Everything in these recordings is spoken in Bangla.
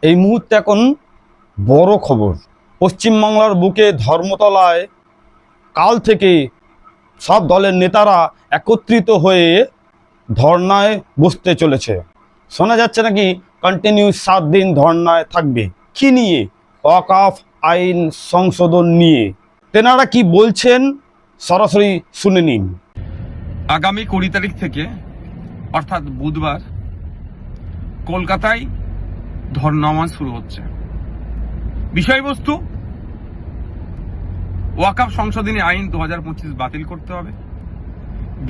এই মুহূর্তে এখন বড় খবর, পশ্চিমবাংলার বুকে ধর্মতলায় কাল থেকে সব দলের নেতারা একত্রিত হয়ে ধর্নায় বসতে চলেছে। শোনা যাচ্ছে নাকি কন্টিনিউ 7 দিন ধর্নায় থাকবে। কি নিয়ে? ওয়াকফ আইন সংশোধন নিয়ে। তেনারা কি বলছেন সরাসরি শুনে নিন। আগামী 20 তারিখ থেকে অর্থাৎ বুধবার কলকাতায় ধর্নামা শুরু হচ্ছে। বিষয়বস্তু, ওয়াকফ সংশোধনী আইন 2025 বাতিল করতে হবে।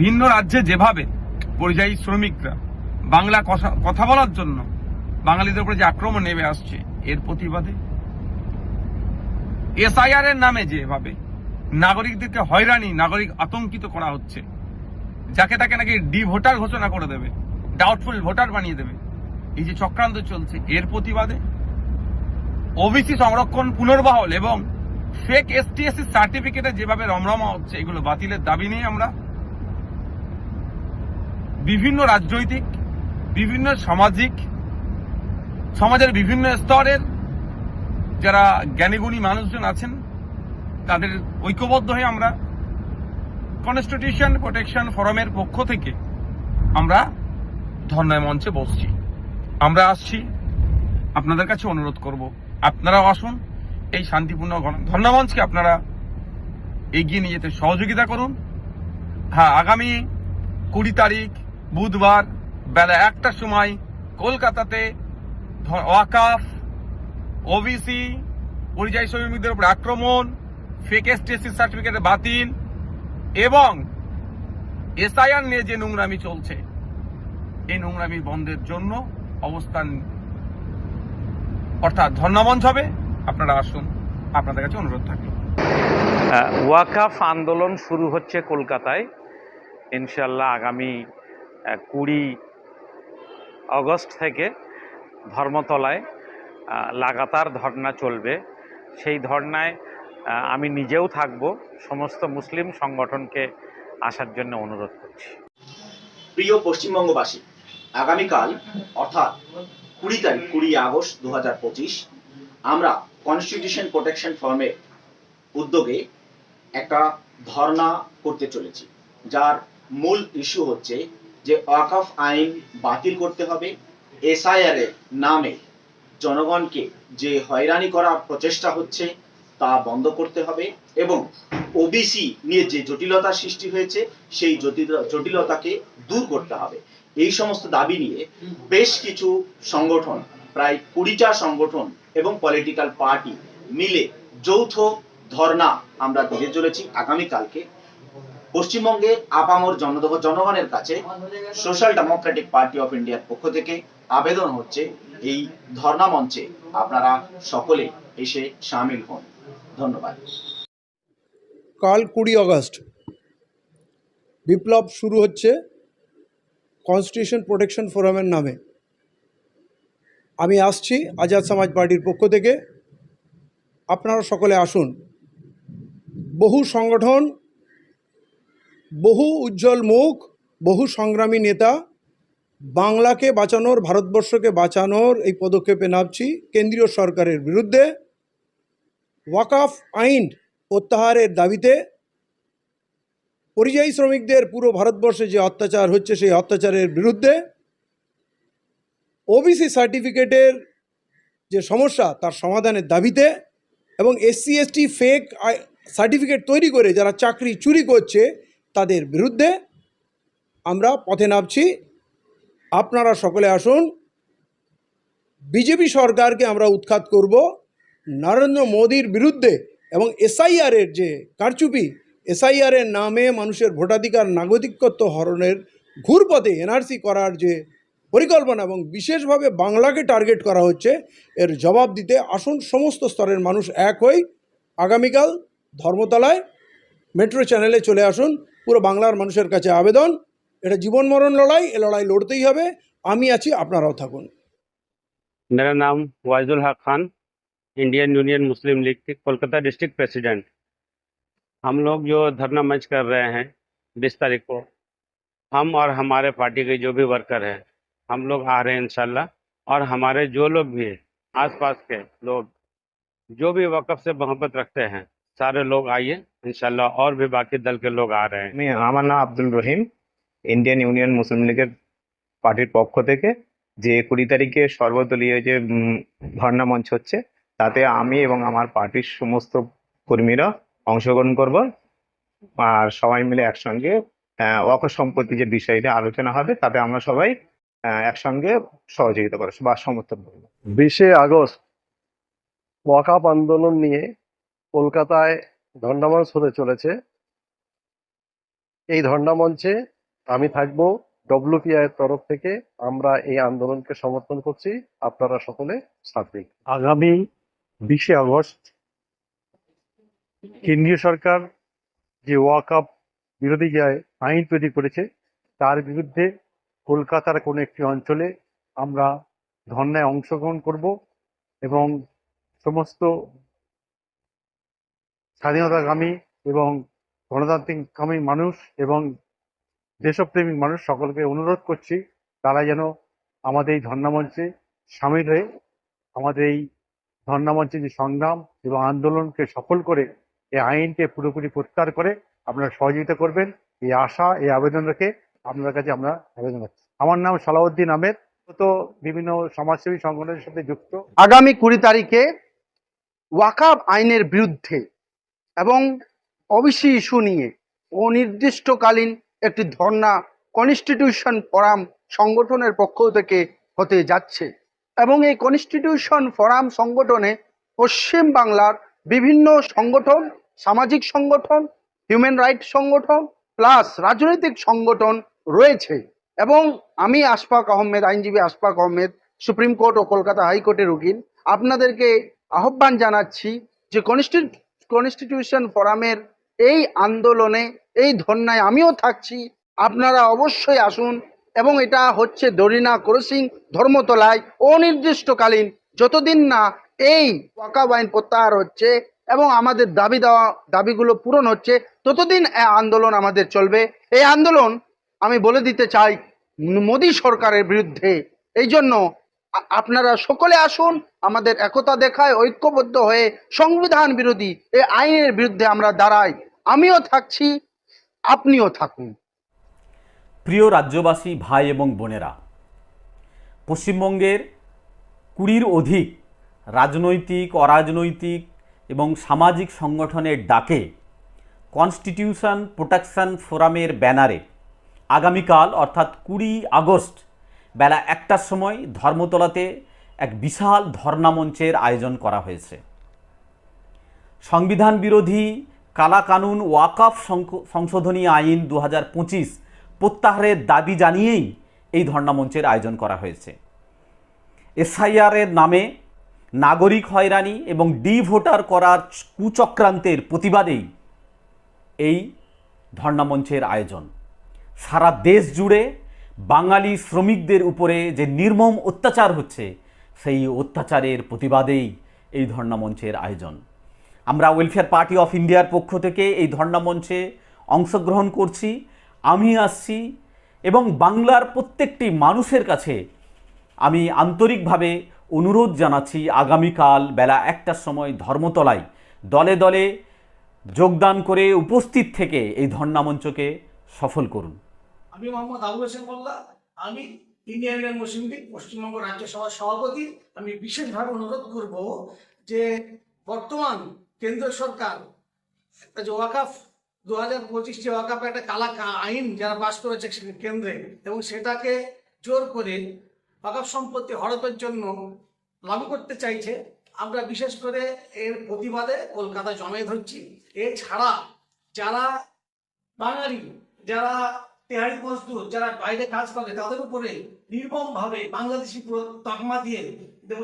ভিন্ন রাজ্যে যেভাবে পরিযায়ী শ্রমিকরা বাংলা কথা বলার জন্য বাঙালিদের উপরে যে আক্রমণ নেমে আসছে, এর প্রতিবাদে এসআইআর এর নামে যেভাবে নাগরিকদেরকে হয়রানি, নাগরিক আতঙ্কিত করা হচ্ছে, যাকে তাকে নাকি ডি ভোটার ঘোষণা করে দেবে, ডাউটফুল ভোটার বানিয়ে দেবে, এই যে চক্রান্ত চলছে, এর প্রতিবাদে ওবিসি সংরক্ষণ পুনর্বহাল এবং ফেক এসটিএসসি সার্টিফিকেটে যেভাবে রমরমা হচ্ছে, এগুলো বাতিলের দাবি নিয়ে আমরা বিভিন্ন রাজনৈতিক, বিভিন্ন সমাজের বিভিন্ন স্তরের যারা জ্ঞানীগুণী মানুষজন আছেন, তাদের ঐক্যবদ্ধ হয়ে আমরা কনস্টিটিউশন প্রোটেকশন ফোরামের পক্ষ থেকে আমরা ধর্নায় মঞ্চে বসছি। আমরা আসছি, আপনাদের কাছে অনুরোধ করব, আপনারাও আসুন, এই শান্তিপূর্ণ ধর্না মঞ্চকে আপনারা এগিয়ে নিয়ে যেতে সহযোগিতা করুন। হ্যাঁ, আগামী 20 তারিখ বুধবার বেলা 1টার সময় কলকাতাতে ওয়াকফ, ওবিসি, পরিযায়ী শ্রমিকদের উপর আক্রমণ, ফেক এসটিএসসি সার্টিফিকেট বাতিল এবং এসআইআর নিয়ে যে নোংরামি চলছে, এই নোংরামি বন্ধের জন্য অবস্থান অর্থাৎ ধর্নামঞ্চ হবে। আপনারা আসুন, আপনাদের কাছে অনুরোধ থাকলো। ওয়াকফ আন্দোলন শুরু হচ্ছে কলকাতায় ইনশাল্লাহ আগামী 20 আগস্ট থেকে ধর্মতলায় লাগাতার ধর্না চলবে। সেই ধর্নায় আমি নিজেও থাকব। সমস্ত মুসলিম সংগঠনকে আসার জন্য অনুরোধ করছি। প্রিয় পশ্চিমবঙ্গবাসী, আগামীকাল অর্থাৎ 20 আগস্ট 2025 আমরা কনস্টিটিউশন প্রোটেকশন ফোরামের উদ্যোগে একটা ধর্না করতে চলেছি, যার মূল ইস্যু হচ্ছে যে ওয়াকফ আইন বাতিল করতে হবে, এসআইআর এর নামে জনগণকে যে হয়রানি করার প্রচেষ্টা হচ্ছে তা বন্ধ করতে হবে এবং ওবিসি নিয়ে যে জটিলতা সৃষ্টি হয়েছে সেই জটিলতাকে দূর করতে হবে। এই সমস্ত দাবি নিয়ে বেশ কিছু সংগঠন, প্রায় 20টা সংগঠন এবং পলিটিক্যাল পার্টি মিলে যৌথ ধর্না আমরা দিতে চলেছি আগামীকালকে। পশ্চিমবঙ্গের আপামর জনগণের কাছে সোশ্যাল ডেমোক্রেটিক পার্টি অফ ইন্ডিয়ার পক্ষ থেকে আবেদন হচ্ছে, এই ধর্না মঞ্চে আপনারা সকলে এসে শামিল হন। ধন্যবাদ। কাল 20 আগস্ট বিপ্লব শুরু হচ্ছে কনস্টিটিউশন প্রোটেকশন ফোরামের নামে। আমি আসছি আজাদ সমাজ পার্টির পক্ষ থেকে, আপনারা সকলে আসুন। বহু সংগঠন, বহু উজ্জ্বল মুখ, বহু সংগ্রামী নেতা বাংলাকে বাঁচানোর, ভারতবর্ষকে বাঁচানোর এই পদক্ষেপে নামছি কেন্দ্রীয় সরকারের বিরুদ্ধে। ওয়াকফ আইন প্রত্যাহারের দাবিতে, পরিযায়ী শ্রমিকদের পুরো ভারতবর্ষে যে অত্যাচার হচ্ছে সেই অত্যাচারের বিরুদ্ধে, ওবিসি সার্টিফিকেটের যে সমস্যা তার সমাধানের দাবিতে এবং এসসি এসটি ফেক সার্টিফিকেট তৈরি করে যারা চাকরি চুরি করছে তাদের বিরুদ্ধে আমরা পথে নামছি। আপনারা সকলে আসুন। বিজেপি সরকারকে আমরা উৎখাত করব নরেন্দ্র মোদির বিরুদ্ধে এবং এসআইআরের যে কারচুপি, এসআইআরের নামে মানুষের ভোটাধিকার, নাগরিকত্ব হরণের ঘুরপথে এনআরসি করার যে পরিকল্পনা এবং বিশেষভাবে বাংলাকে টার্গেট করা হচ্ছে, এর জবাব দিতে আসুন। সমস্ত স্তরের মানুষ এক হই। আগামীকাল ধর্মতলায় মেট্রো চ্যানেলে চলে আসুন। পুরো বাংলার মানুষের কাছে আবেদন, এটা জীবন মরণ লড়াই, এ লড়াই লড়তেই হবে। আমি আছি, আপনারাও থাকুন। मेरा नाम वाइजुल हक खान, इंडियन यूनियन मुस्लिम लीग के कोलकाता डिस्ट्रिक्ट प्रेसिडेंट। हम लोग जो धरना मंच कर रहे हैं 20 तारीख को, हम और हमारे पार्टी के जो भी वर्कर हैं, हम लोग आ रहे हैं इंशाल्लाह। और हमारे जो लोग भी आसपास के लोग जो भी वक़्फ़ से मोहब्बत रखते हैं सारे लोग आइए, इंशाल्लाह और भी बाकी दल के लोग आ रहे हैं। আমার নাম আব্দুল রহিম, ইন্ডিয়ান ইউনিয়ন মুসলিম লীগের পার্টির পক্ষ থেকে যে 20 তারিখে সর্বদলীয় যে ধর্ণা মঞ্চ হচ্ছে তাতে আমি এবং আমার পার্টির সমস্ত কর্মীরা অংশগ্রহণ করব। আর সবাই মিলে একসঙ্গে ওয়াকফ সম্পত্তি যে বিষয়টা আলোচনা হবে তাতে আমরা সবাই একসঙ্গে সহযোগিতা করব বা সমর্থন করব। 20শে আগস্ট ওয়াকফ আন্দোলন নিয়ে কলকাতায় ধর্ণা মঞ্চ হতে চলেছে। এই ধর্ণা মঞ্চে আমি থাকবো। ডব্লিউপিআই এর তরফ থেকে আমরা এই আন্দোলনকে সমর্থন করছি। আপনারা সকলে সাথ দিন। আগামী 20শে আগস্ট কেন্দ্রীয় সরকার যে ওয়াকফ বিরোধী যে আইন তৈরি করেছে তার বিরুদ্ধে কলকাতার কোনো একটি অঞ্চলে আমরা ধর্ণায় অংশগ্রহণ করব এবং সমস্ত স্বাধীনতাকামী এবং গণতান্ত্রিককামী মানুষ এবং দেশপ্রেমিক মানুষ সকলকে অনুরোধ করছি তারা যেন আমাদের এই ধর্ণা মঞ্চে সামিল হয়ে আমাদের এই ধর্ণা মঞ্চে যে সংগ্রাম এবং আন্দোলনকে সফল করে এই আইনকে পুরোপুরি প্রত্যাহার করে আপনারা সহযোগিতা করবেন। এই আশা এই আবেদন রেখে আপনার কাছে আমরা আবেদন করছি। আমার নাম সালাউদ্দিন আহমেদ, তো বিভিন্ন সমাজসেবী সংগঠনের সাথে যুক্ত। আগামী 20 তারিখে ওয়াকফ আইনের বিরুদ্ধে এবং ওবিসি ইস্যু নিয়ে অনির্দিষ্টকালীন একটি ধর্ণা কনস্টিটিউশন ফোরাম সংগঠনের পক্ষ থেকে হতে যাচ্ছে এবং এই কনস্টিটিউশন ফোরাম সংগঠনে পশ্চিম বাংলার বিভিন্ন সংগঠন, সামাজিক সংগঠন, হিউম্যান রাইটস সংগঠন প্লাস রাজনৈতিক সংগঠন রয়েছে এবং আমি আশফাক আহমেদ, আইনজীবী আশফাক আহমেদ, সুপ্রিম কোর্ট ও কলকাতা হাইকোর্টের উকিল, আপনাদেরকে আহ্বান জানাচ্ছি যে কনস্টিটিউশন ফোরামের এই আন্দোলনে, এই ধর্নায় আমিও থাকছি। আপনারা অবশ্যই আসুন এবং এটা হচ্ছে দরিনা ক্রসিং ধর্মতলায় অনির্দিষ্টকালীন, যতদিন না এই ওয়াকফ আইন প্রত্যাহার হচ্ছে এবং আমাদের দাবিগুলো পূরণ হচ্ছে ততদিন এই আন্দোলন আমাদের চলবে। এই আন্দোলন আমি বলে দিতে চাই মোদী সরকারের বিরুদ্ধে। এই জন্য আপনারা সকলে আসুন, আমাদের একতা দেখায় ঐক্যবদ্ধ হয়ে সংবিধান বিরোধী এই আইনের বিরুদ্ধে আমরা দাঁড়াই। আমিও থাকছি, আপনিও থাকুন। প্রিয় রাজ্যবাসী, ভাই এবং বোনেরা, পশ্চিমবঙ্গের 20-র অধিক রাজনৈতিক, অরাজনৈতিক এবং সামাজিক সংগঠনের ডাকে কনস্টিটিউশন প্রোটেকশন ফোরামের ব্যানারে আগামীকাল অর্থাৎ 20 আগস্ট বেলা 1টার সময় ধর্মতলাতে এক বিশাল ধর্ণা মঞ্চের আয়োজন করা হয়েছে। সংবিধান বিরোধী কালা কানুন ওয়াকফ সংশোধনী আইন 2025 প্রত্যাহারের দাবি জানিয়েই এই ধর্ণা মঞ্চের আয়োজন করা হয়েছে। এসআইআরের নামে নাগরিক হয়রানি এবং ভোটার করার কুচক্রান্তের প্রতিবাদেই এই ধর্ণা মঞ্চের আয়োজন। সারা দেশ জুড়ে বাঙালি শ্রমিকদের উপরে যে নির্মম অত্যাচার হচ্ছে সেই অত্যাচারের প্রতিবাদেই এই ধর্ণা মঞ্চের আয়োজন। আমরা ওয়েলফেয়ার পার্টি অফ ইন্ডিয়ার পক্ষ থেকে এই ধর্ণা মঞ্চে অংশগ্রহণ করছি। আমি আসছি এবং বাংলার প্রত্যেকটি মানুষের কাছে আমি আন্তরিকভাবে অনুরোধ জানাচ্ছি আগামীকাল বেলা 1টার সময় ধর্মতলায় দলে দলে যোগদান করে উপস্থিত থেকে এই ধর্ণা মঞ্চকে সফল করুন। আমি মোহাম্মদ আবুল হোসেন মোল্লা, আমি ইন্ডিয়ান ইউনিয়ন মুসলিম লীগ পশ্চিমবঙ্গ রাজ্য সভার সভাপতি। আমি বিশেষভাবে অনুরোধ করব যে বর্তমান কেন্দ্র সরকার একটা যে ওয়াকফ 2025 যে ওয়াকফ একটা কালা আইন যারা পাস করেছে কেন্দ্রে এবং সেটাকে জোর করে ওয়াকফ সম্পত্তি হড়পের জন্য লাগু করতে চাইছে, আমরা বিশেষ করে এর প্রতিবাদে কলকাতা জমায়েত হচ্ছি। এছাড়া যারা বাঙালি, যারা তেহারি মজদুর, যারা বাইরে কাজ করে তাদের উপরে নির্মমভাবে বাংলাদেশি তকমা দিয়ে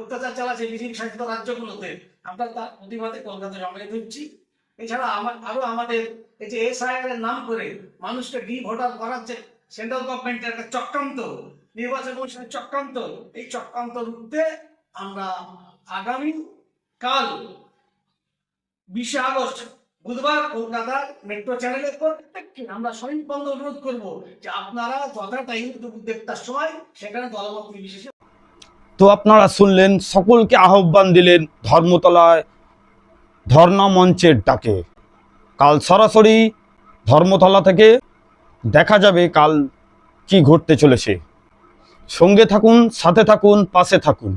অত্যাচার চালাচ্ছে বিজেপি শাসিত রাজ্যগুলোতে, আমরা তার প্রতিবাদে কলকাতা জমায়েত হচ্ছি। এছাড়া আরো আমাদের এই যে এসআইআর এর নাম করে মানুষকে ভোটার করার যে সেন্ট্রাল গভর্নমেন্টের একটা চক্রান্ত, নির্বাচন কমিশনের চক্রান্ত, এই চক্রান্ত রুখতে আমরা আগামী কাল 20শে আগস্ট বুধবার কলকাতার মেট্রো চ্যানেলের প্রত্যেককে আমরা সহিংবন্ধ অনুরোধ করব যে আপনারা যথা টাইম 1টার সময় সেখানে দলমত নির্বিশেষে। তো আপনারা শুনলেন, সকলকে আহ্বান দিলেন ধর্মতলায় ধর্ণা মঞ্চের ডাকে। কাল সরাসরি ধর্মতলা থেকে দেখা যাবে কাল কি ঘটতে চলেছে। সঙ্গে থাকুন, সাথে থাকুন, পাশে থাকুন।